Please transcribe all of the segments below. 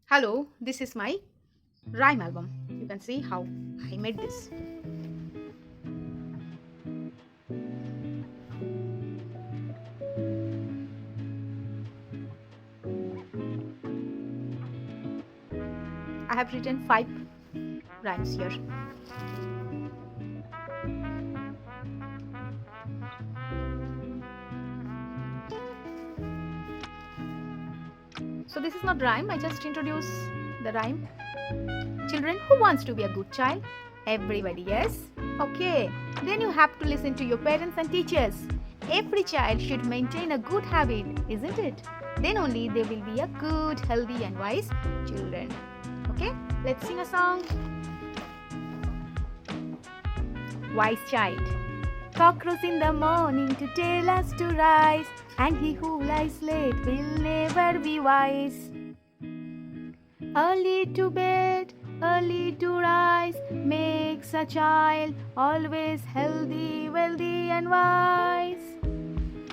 Hello, this is my rhyme album. You can see how I made this. I have written 5 rhymes here. So this is not rhyme, I just introduce the rhyme. Children, who wants to be a good child? Everybody, yes? Okay, then you have to listen to your parents and teachers. Every child should maintain a good habit, isn't it? Then only they will be a good, healthy and wise children. Okay, let's sing a song. Wise child. Cock crows in the morning to tell us to rise, and he who lies late will never be wise. Early to bed, early to rise, makes a child always healthy, wealthy and wise.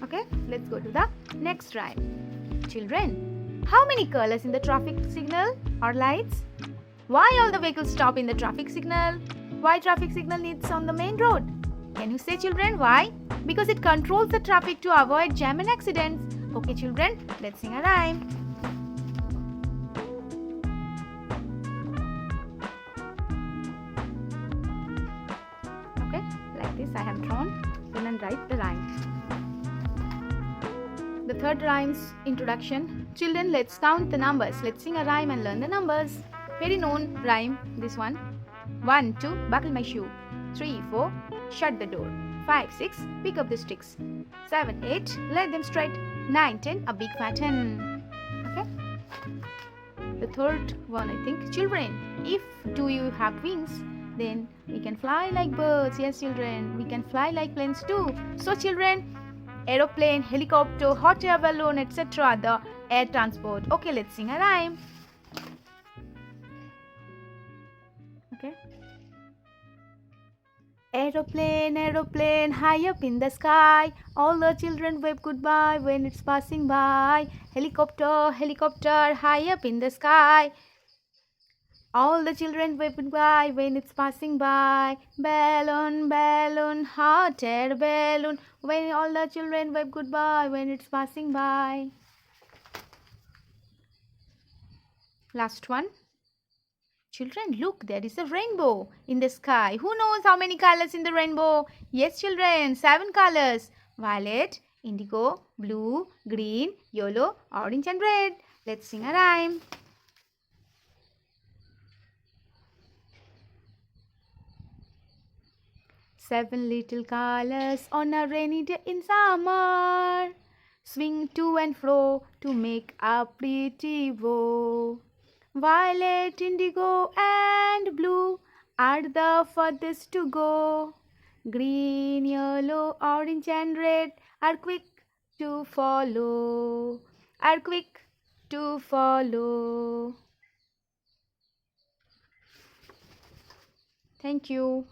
Okay, let's go to the next rhyme. Children, how many colors in the traffic signal or lights? Why all the vehicles stop in the traffic signal? Why traffic signal needs on the main road? Can you say, children, why? Because it controls the traffic to avoid jam and accidents. Okay, children, let's sing a rhyme. Okay, like this I have drawn. Then I'll write the rhyme. The third rhyme's introduction. Children, let's count the numbers. Let's sing a rhyme and learn the numbers. Very known rhyme, this one. 1, 2, buckle my shoe. 3, 4, shut the door. 5, 6, pick up the sticks. 7, 8, let them straight. 9, 10, a big fat hen. Okay? The third one, I think. Children, if do you have wings, then we can fly like birds. Yes, children, we can fly like planes too. So, children, aeroplane, helicopter, hot air balloon, etc. The air transport. Okay, let's sing a rhyme. Okay. Aeroplane, aeroplane, high up in the sky. All the children wave goodbye when it's passing by. Helicopter, helicopter, high up in the sky. All the children wave goodbye when it's passing by. Balloon, balloon, hot air balloon. When all the children wave goodbye when it's passing by. Last one. Children, look, there is a rainbow in the sky. Who knows how many colors in the rainbow? Yes, children, 7 colors. Violet, indigo, blue, green, yellow, orange and red. Let's sing a rhyme. Seven little colors on a rainy day in summer. Swing to and fro to make a pretty bow. Violet, indigo and blue are the furthest to go. Green, yellow, orange and red are quick to follow. Are quick to follow. Thank you.